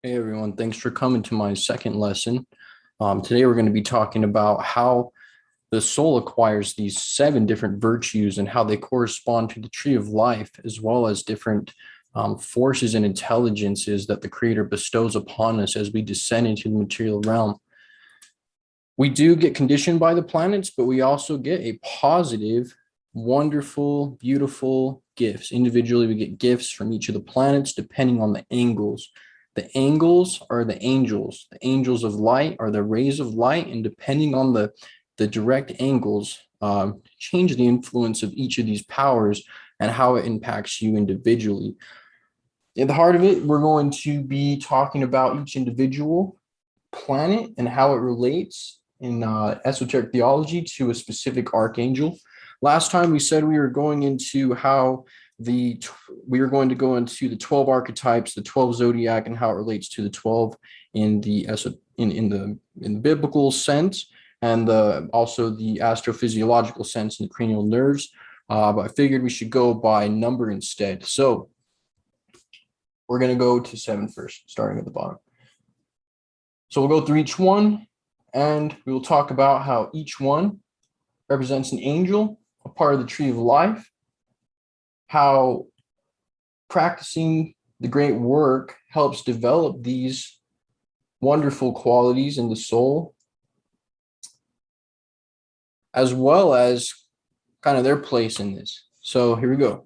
Hey everyone, thanks for coming to my second lesson. Today we're going to be talking about how the soul acquires these seven different virtues and how they correspond to the tree of life, as well as different forces and intelligences that the Creator bestows upon us as we descend into the material realm. We do get conditioned by the planets, but we also get a positive, wonderful, beautiful gifts. Individually, we get gifts from each of the planets depending on the angles. The angles are the angels. The angels of light are the rays of light, and depending on the direct angles, change the influence of each of these powers and how it impacts you individually. At the heart of it, we're going to be talking about each individual planet and how it relates in esoteric theology to a specific archangel. Last time we said we were going into how we were going to go into the 12 archetypes, the 12 zodiac, and how it relates to the 12 in the biblical sense, and also the astrophysiological sense in the cranial nerves. But I figured we should go by number instead. So we're going to go to 7 first, starting at the bottom. So we'll go through each one, and we will talk about how each one represents an angel, a part of the tree of life, how practicing the great work helps develop these wonderful qualities in the soul, as well as kind of their place in this. So here we go.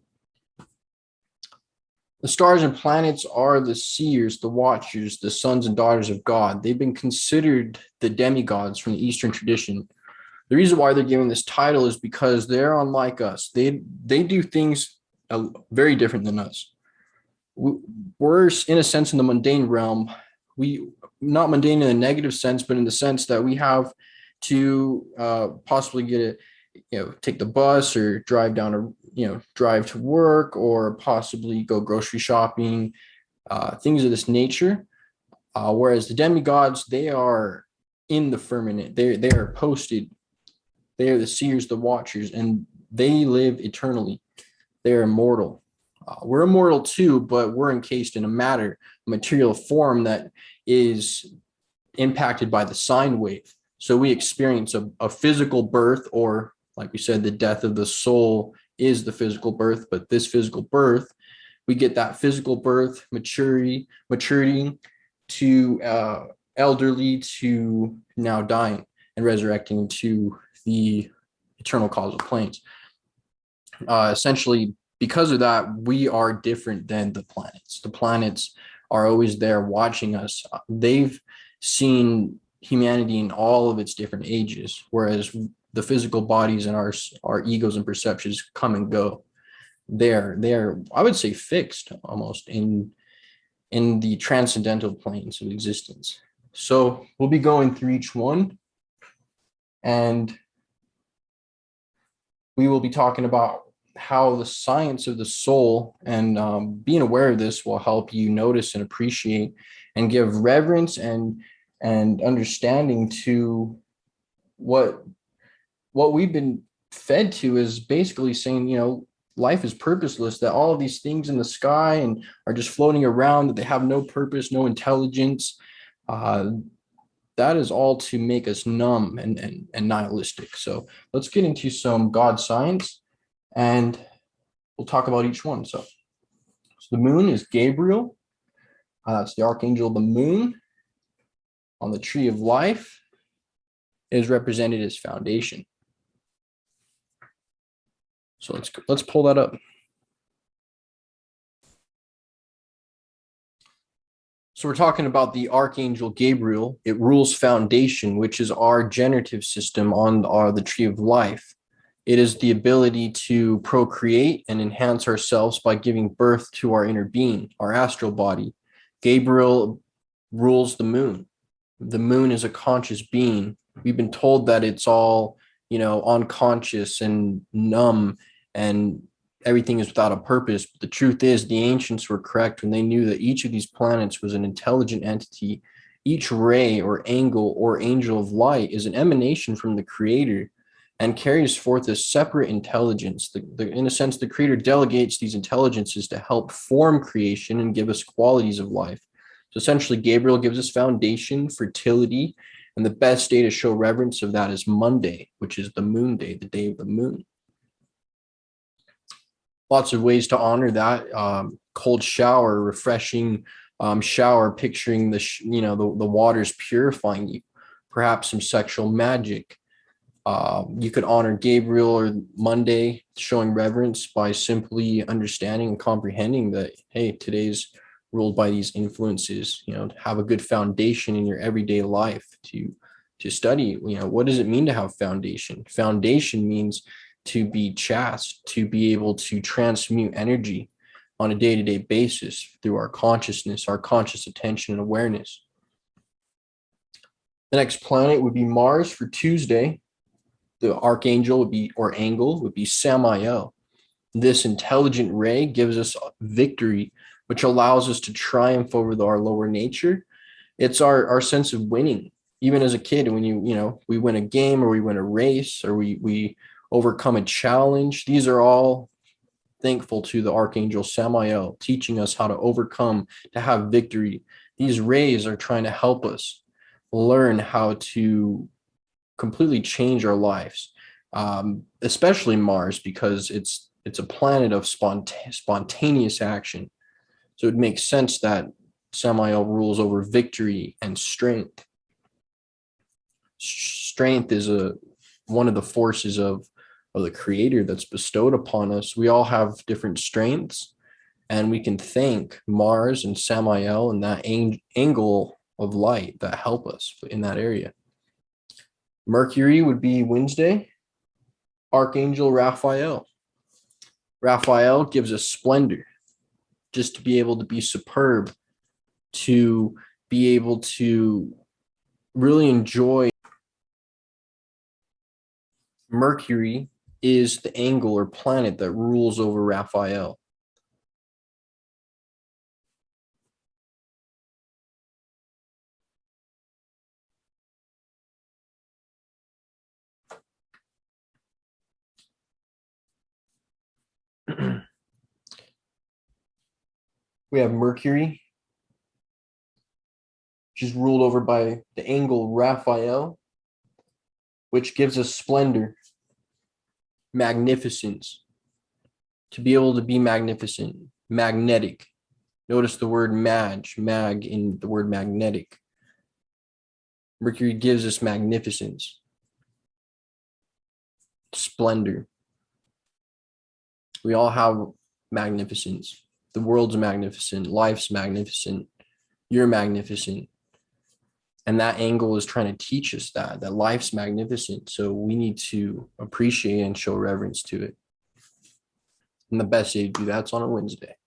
The stars and planets are the seers, the watchers, the sons and daughters of God. They've been considered the demigods from the Eastern tradition. The reason why they're given this title is because they're unlike us. They do things very different than us. We're, in a sense, in the mundane realm. We not mundane in a negative sense, but in the sense that we have to possibly get take the bus or drive drive to work, or possibly go grocery shopping, things of this nature. Whereas the demigods, they are in the firmament. They are posted. They are the seers, the watchers, and they live eternally. They are immortal. We're immortal too, but we're encased in a material form that is impacted by the sine wave. So we experience a physical birth, or like we said, the death of the soul is the physical birth. But this physical birth, we get that physical birth, maturity to elderly, to now dying and resurrecting to the eternal causal planes. Essentially, because of that, we are different than the planets. The planets are always there watching us. They've seen humanity in all of its different ages, whereas the physical bodies and our egos and perceptions come and go. They're I would say fixed almost in the transcendental planes of existence. So we'll be going through each one, and we will be talking about how the science of the soul and being aware of this will help you notice and appreciate and give reverence and understanding to what we've been fed to, is basically saying, life is purposeless, that all of these things in the sky and are just floating around, that they have no purpose, no intelligence. That is all to make us numb and nihilistic. So let's get into some God science, and we'll talk about each one. So the moon is Gabriel. That's the archangel of the moon. On the tree of life, it is represented as foundation. So let's pull that up. So we're talking about the archangel Gabriel. It rules foundation, which is our generative system on the tree of life. It is the ability to procreate and enhance ourselves by giving birth to our inner being, our astral body. Gabriel rules the moon. The moon is a conscious being. We've been told that it's all, unconscious and numb, and everything is without a purpose. But the truth is, the ancients were correct when they knew that each of these planets was an intelligent entity. Each ray or angle or angel of light is an emanation from the Creator and carries forth a separate intelligence. In a sense, the Creator delegates these intelligences to help form creation and give us qualities of life. So essentially, Gabriel gives us foundation, fertility, and the best day to show reverence of that is Monday, which is the moon day, the day of the moon. Lots of ways to honor that. Cold shower, refreshing shower, picturing the waters purifying you. Perhaps some sexual magic. You could honor Gabriel or Monday, showing reverence by simply understanding and comprehending that, hey, today's ruled by these influences. Have a good foundation in your everyday life to study. What does it mean to have foundation? Foundation means to be chaste, to be able to transmute energy on a day-to-day basis through our consciousness, our conscious attention and awareness. The next planet would be Mars for Tuesday. The archangel would be, or angle would be Samael. This intelligent ray gives us victory, which allows us to triumph over our lower nature. It's our sense of winning. Even as a kid, when we win a game or we win a race or we overcome a challenge, these are all thankful to the archangel Samael, teaching us how to overcome, to have victory. These rays are trying to help us learn how to completely change our lives, especially Mars, because it's a planet of spontaneous action. So it makes sense that Samael rules over victory and strength. Strength is one of the forces of the creator that's bestowed upon us. We all have different strengths, and we can thank Mars and Samael and that angle of light that help us in that area. Mercury would be Wednesday. Archangel Raphael. Raphael gives us splendor, just to be able to be superb, to be able to really enjoy. Mercury is the angle or planet that rules over Raphael. We have Mercury, which is ruled over by the angle Raphael, which gives us splendor, magnificence, to be able to be magnificent, magnetic. Notice the word mag in the word magnetic. Mercury gives us magnificence, splendor. We all have magnificence. The world's magnificent, life's magnificent, you're magnificent. And that angle is trying to teach us that life's magnificent. So we need to appreciate and show reverence to it. And the best day to do that's on a Wednesday.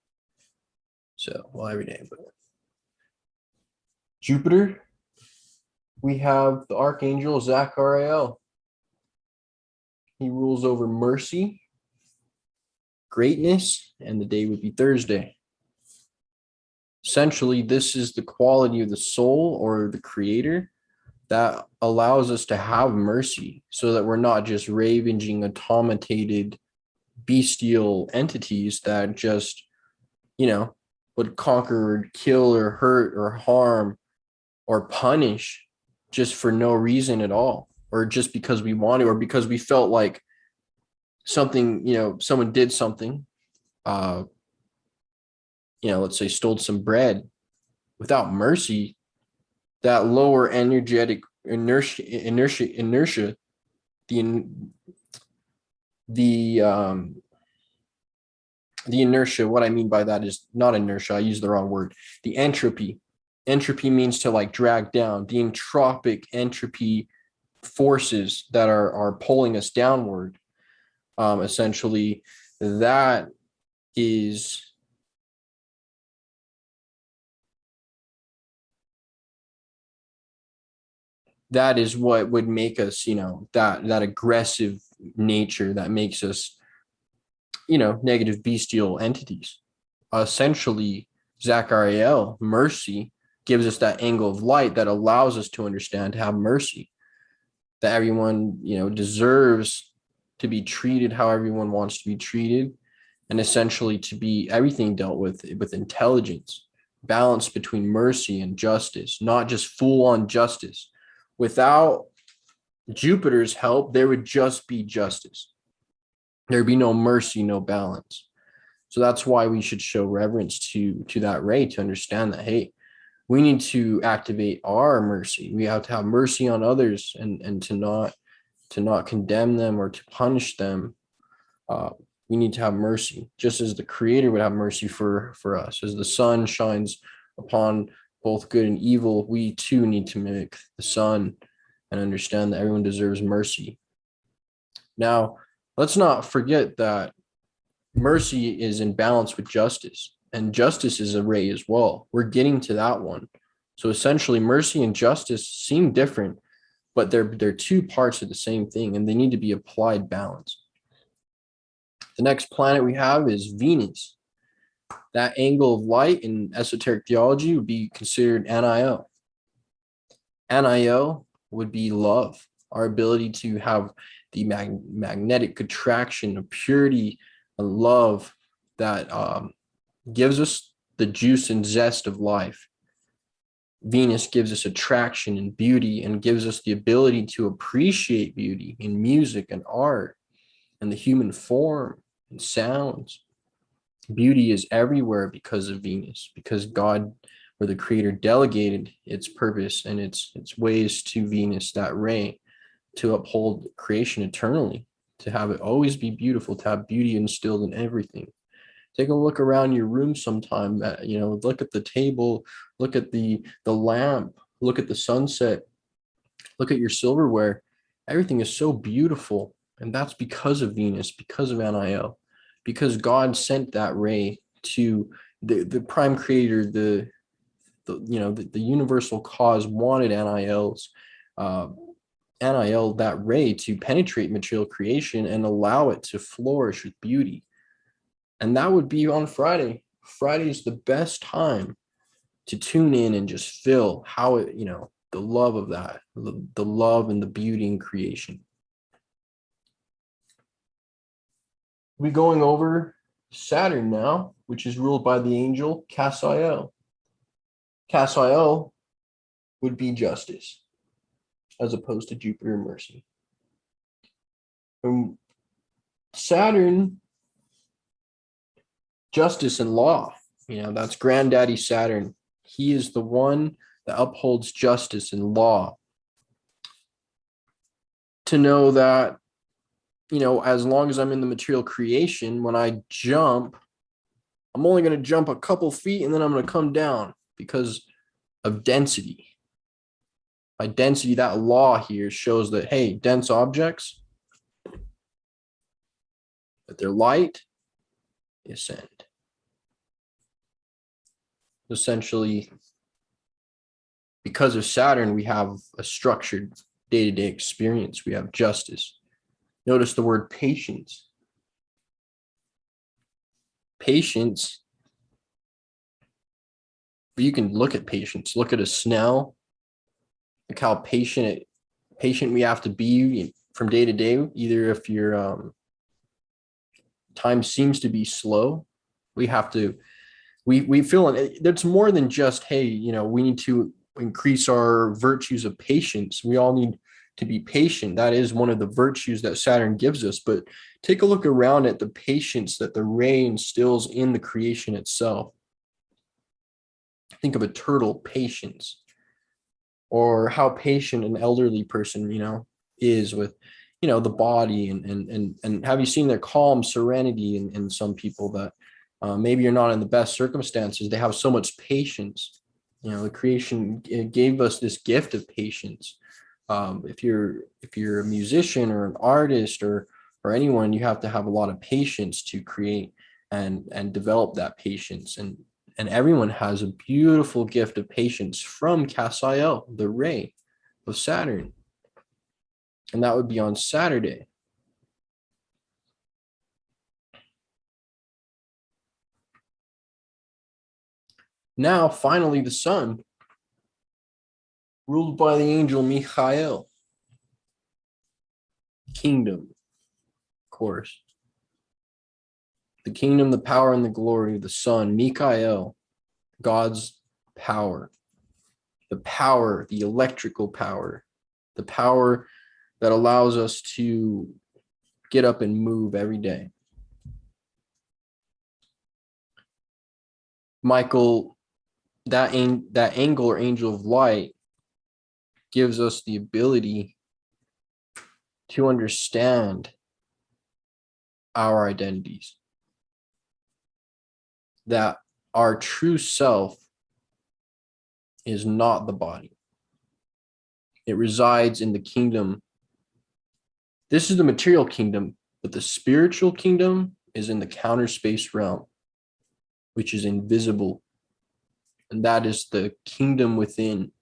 So, well, every day. But Jupiter, we have the archangel Zachariel. He rules over mercy, greatness, and the day would be Thursday. Essentially, this is the quality of the soul or the creator that allows us to have mercy so that we're not just ravaging, automated, bestial entities that just, would conquer or kill or hurt or harm or punish just for no reason at all, or just because we want to, or because we felt like something, someone did something, let's say stole some bread. Without mercy, that lower energetic inertia, the inertia, what I mean by that is not inertia, I used the wrong word. The entropy. Entropy means to drag down. The entropic entropy forces that are pulling us downward. Essentially, that is what would make us, that aggressive nature that makes us, negative bestial entities. Essentially, Zachariel, mercy, gives us that angle of light that allows us to understand, to have mercy, that everyone, deserves to be treated how everyone wants to be treated, and essentially to be everything dealt with intelligence. balance between mercy and justice, not just full-on justice. Without Jupiter's help, there would just be justice. There'd be no mercy, no balance. So that's why we should show reverence to that ray, to understand that, hey, we need to activate our mercy. We have to have mercy on others, and to not condemn them or to punish them. We need to have mercy, just as the Creator would have mercy for us. As the sun shines upon both good and evil, we too need to mimic the sun and understand that everyone deserves mercy. Now, let's not forget that mercy is in balance with justice, and justice is a ray as well. We're getting to that one. So essentially, mercy and justice seem different, but they're two parts of the same thing, and they need to be applied balanced. The next planet we have is Venus. That angle of light in esoteric theology would be considered NIO. NIO would be love, our ability to have the magnetic attraction of purity and love that gives us the juice and zest of life. Venus gives us attraction and beauty, and gives us the ability to appreciate beauty in music and art and the human form and sounds. Beauty is everywhere because of Venus, because God, or the Creator, delegated its purpose and its ways to Venus, that ray, to uphold creation eternally, to have it always be beautiful, to have beauty instilled in everything. Take a look around your room sometime. Look at the table, look at the lamp, look at the sunset, look at your silverware. Everything is so beautiful, and that's because of Venus, because of NIO, because God sent that ray to the prime creator, the universal cause wanted NIL, that ray, to penetrate material creation and allow it to flourish with beauty. And that would be on Friday. Friday is the best time to tune in and just feel how it, the love of that, the love and the beauty in creation. We're going over Saturn now, which is ruled by the angel Cassiel. Cassiel would be justice, as opposed to Jupiter and mercy. Saturn, justice and law. That's Granddaddy Saturn. He is the one that upholds justice and law. To know that, as long as I'm in the material creation, when I jump, I'm only going to jump a couple feet and then I'm going to come down because of density. By density, that law here shows that, hey, dense objects, that they're light, they ascend. Essentially, because of Saturn, we have a structured day-to-day experience. We have justice. Notice the word patience. Patience, you can look at patience. Look at a snail. Look how patient we have to be from day to day. Either if your time seems to be slow, we have to, we feel it's more than just, hey, we need to increase our virtues of patience. We all need to be patient. That is one of the virtues that Saturn gives us. But take a look around at the patience that the ray instills in the creation itself. Think of a turtle, patience, or how patient an elderly person, is with, the body, and have you seen their calm serenity in some people that maybe you're not in the best circumstances? They have so much patience. The creation gave us this gift of patience. If you're a musician or an artist or anyone, you have to have a lot of patience to create and develop that patience. And everyone has a beautiful gift of patience from Cassiel, the ray of Saturn. And that would be on Saturday. Now, finally, the sun, ruled by the angel Michael. Kingdom, of course. The kingdom, the power, and the glory of the sun, Michael. God's power, the electrical power, the power that allows us to get up and move every day. Michael, that angle or angel of light gives us the ability to understand our identities, that our true self is not the body. It resides in the kingdom. This is the material kingdom, but the spiritual kingdom is in the counter space realm, which is invisible. And that is the kingdom within.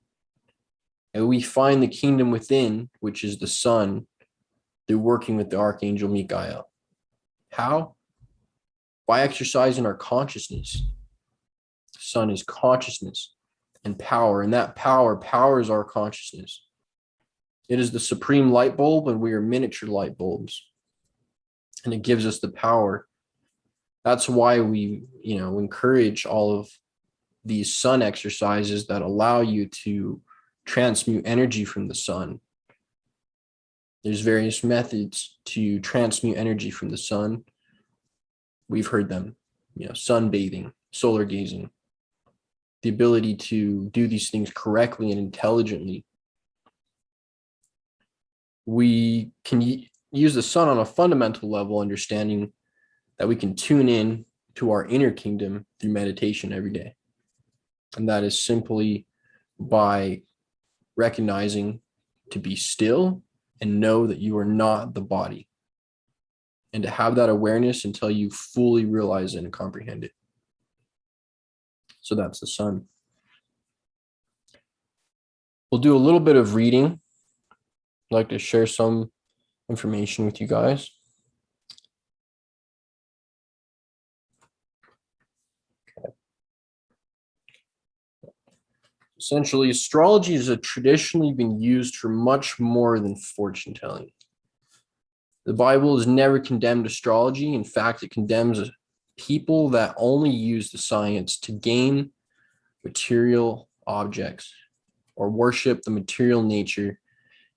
And we find the kingdom within, which is the Son, through working with the Archangel Michael. How? By exercising our consciousness. The Son is consciousness and power, and that power powers our consciousness. It is the supreme light bulb, and we are miniature light bulbs. And it gives us the power. That's why we, encourage all of these sun exercises that allow you to transmute energy from the sun. There's various methods to transmute energy from the sun. We've heard them, sunbathing, solar gazing, the ability to do these things correctly and intelligently. We can use the sun on a fundamental level, understanding that we can tune in to our inner kingdom through meditation every day. And that is simply by recognizing to be still and know that you are not the body. And to have that awareness until you fully realize it and comprehend it. So that's the sun. We'll do a little bit of reading. I'd like to share some information with you guys. Okay. Essentially, astrology has traditionally been used for much more than fortune telling. The Bible has never condemned astrology. In fact, it condemns people that only use the science to gain material objects or worship the material nature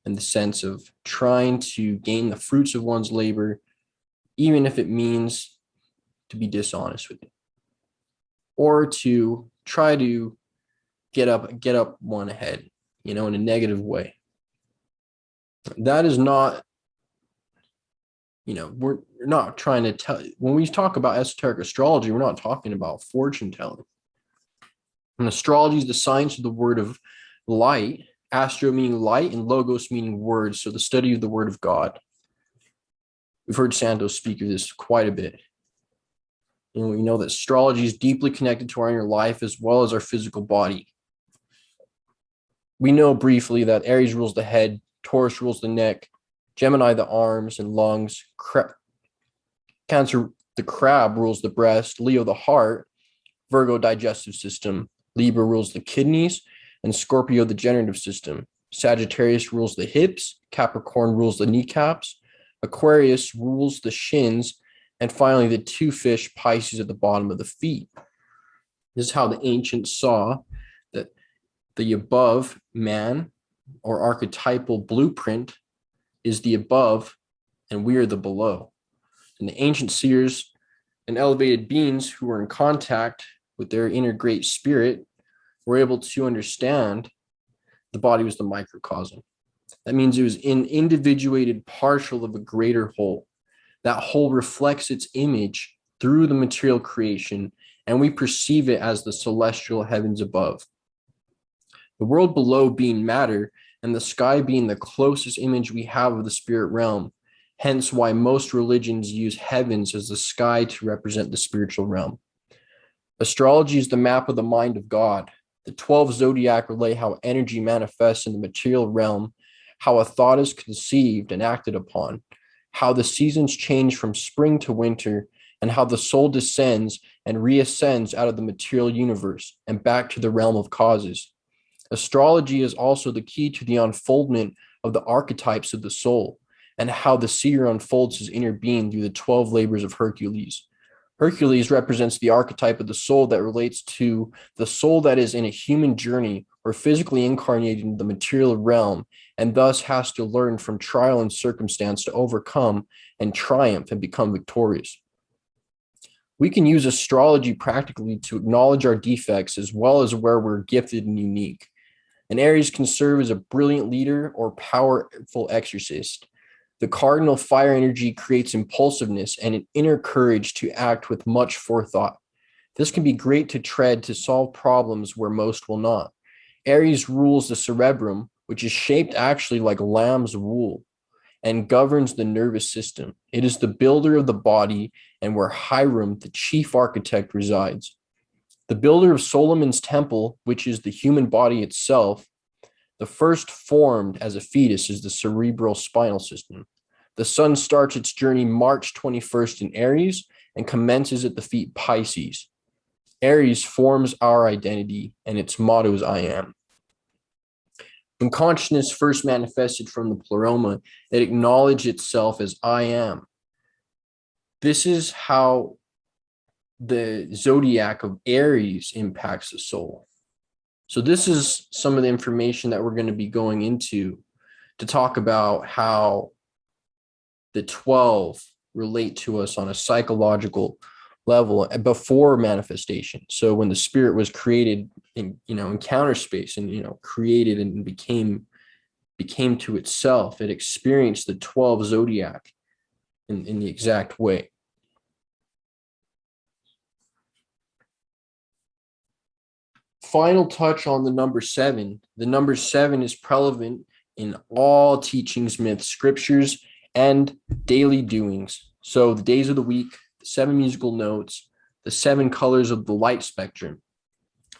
in the sense of trying to gain the fruits of one's labor, even if it means to be dishonest with it, or to try to get up one ahead, in a negative way. That is not, we're not trying to tell. When we talk about esoteric astrology, we're not talking about fortune telling. And astrology is the science of the word of light, astro meaning light and logos meaning words, so the study of the word of God. We've heard Santos speak of this quite a bit. We know that astrology is deeply connected to our inner life as well as our physical body. We know briefly that Aries rules the head, Taurus rules the neck, Gemini the arms and lungs, Cancer the crab rules the breast, Leo the heart, Virgo digestive system, Libra rules the kidneys, and Scorpio the generative system. Sagittarius rules the hips, Capricorn rules the kneecaps, Aquarius rules the shins, and finally the two fish, Pisces, at the bottom of the feet. This is how the ancients saw that the above man or archetypal blueprint is the above and we are the below. And the ancient seers and elevated beings who were in contact with their inner great spirit were able to understand the body was the microcosm. That means it was an individuated partial of a greater whole. That whole reflects its image through the material creation, and we perceive it as the celestial heavens above. The world below being matter, and the sky being the closest image we have of the spirit realm. Hence why most religions use heavens as the sky to represent the spiritual realm. Astrology is the map of the mind of God. The 12 zodiac relay how energy manifests in the material realm, how a thought is conceived and acted upon, how the seasons change from spring to winter, and how the soul descends and reascends out of the material universe and back to the realm of causes. Astrology is also the key to the unfoldment of the archetypes of the soul and how the seer unfolds his inner being through the 12 labors of Hercules. Hercules represents the archetype of the soul that relates to the soul that is in a human journey or physically incarnated in the material realm, and thus has to learn from trial and circumstance to overcome and triumph and become victorious. We can use astrology practically to acknowledge our defects as well as where we're gifted and unique. An Aries can serve as a brilliant leader or powerful exorcist. The cardinal fire energy creates impulsiveness and an inner courage to act with much forethought. This can be great to tread to solve problems where most will not. Aries rules the cerebrum, which is shaped actually like lamb's wool, and governs the nervous system. It is the builder of the body and where Hiram, the chief architect, resides. The builder of Solomon's temple, which is the human body itself, the first formed as a fetus, is the cerebral spinal system. The sun starts its journey March 21st in Aries and commences at the feet Pisces. Aries forms our identity, and its motto is I am. When consciousness first manifested from the pleroma, it acknowledged itself as I am. This is how the zodiac of Aries impacts the soul. So this is some of the information that we're going to be going into to talk about how the 12 relate to us on a psychological level before manifestation. So when the spirit was created in counter space and created and became to itself, it experienced the 12 zodiac in the exact way. Final touch on the number 7. The number 7 is prevalent in all teachings, myths, scriptures, and daily doings. So the days of the week, the 7 musical notes, the 7 colors of the light spectrum.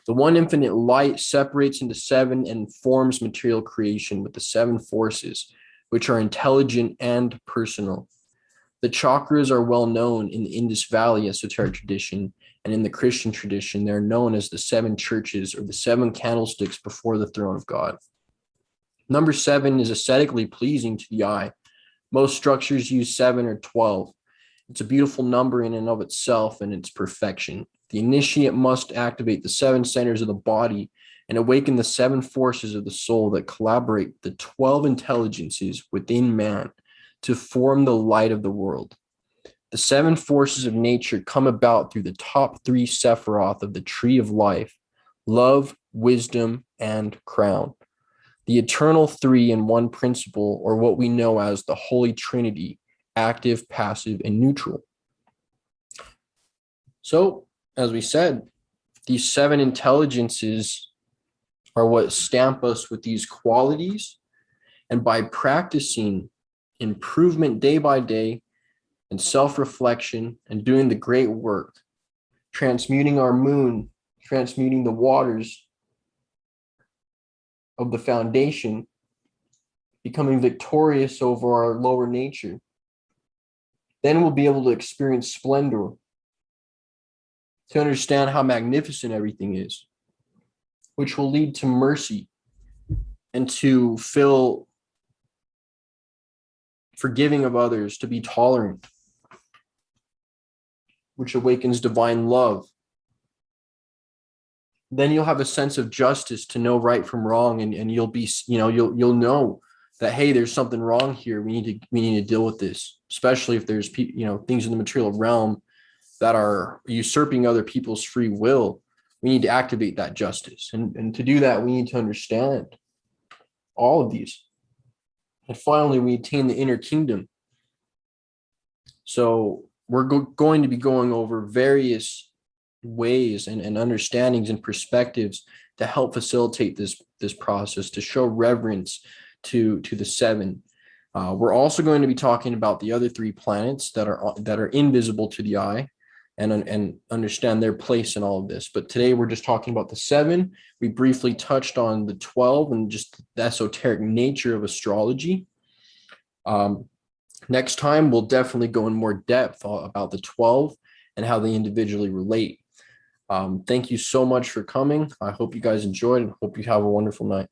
The one infinite light separates into 7 and forms material creation with the 7 forces, which are intelligent and personal. The chakras are well known in the Indus Valley esoteric tradition, and in the Christian tradition, they're known as the 7 churches or the 7 candlesticks before the throne of God. Number 7 is aesthetically pleasing to the eye. Most structures use 7 or 12. It's a beautiful number in and of itself and its perfection. The initiate must activate the 7 centers of the body and awaken the 7 forces of the soul that collaborate the 12 intelligences within man to form the light of the world. The 7 forces of nature come about through the top 3 Sephiroth of the tree of life: love, wisdom, and crown. The eternal 3 in one principle, or what we know as the Holy Trinity: active, passive, and neutral. So, as we said, these 7 intelligences are what stamp us with these qualities. And by practicing improvement day by day and self-reflection and doing the great work, transmuting our moon, transmuting the waters of the foundation, becoming victorious over our lower nature, then we'll be able to experience splendor, to understand how magnificent everything is, which will lead to mercy and to feel forgiving of others, to be tolerant, which awakens divine love. Then you'll have a sense of justice to know right from wrong, and you'll be, you'll know that, hey, there's something wrong here. We need to deal with this, especially if there's things in the material realm that are usurping other people's free will. We need to activate that justice, and to do that, we need to understand all of these. And finally, we attain the inner kingdom. So we're going to be going over various ways and understandings and perspectives to help facilitate this process, to show reverence to the 7. We're also going to be talking about the other 3 planets that are invisible to the eye, and understand their place in all of this. But today we're just talking about the 7. We briefly touched on the 12 and just the esoteric nature of astrology. Next time, we'll definitely go in more depth about the 12 and how they individually relate. Thank you so much for coming. I hope you guys enjoyed and hope you have a wonderful night.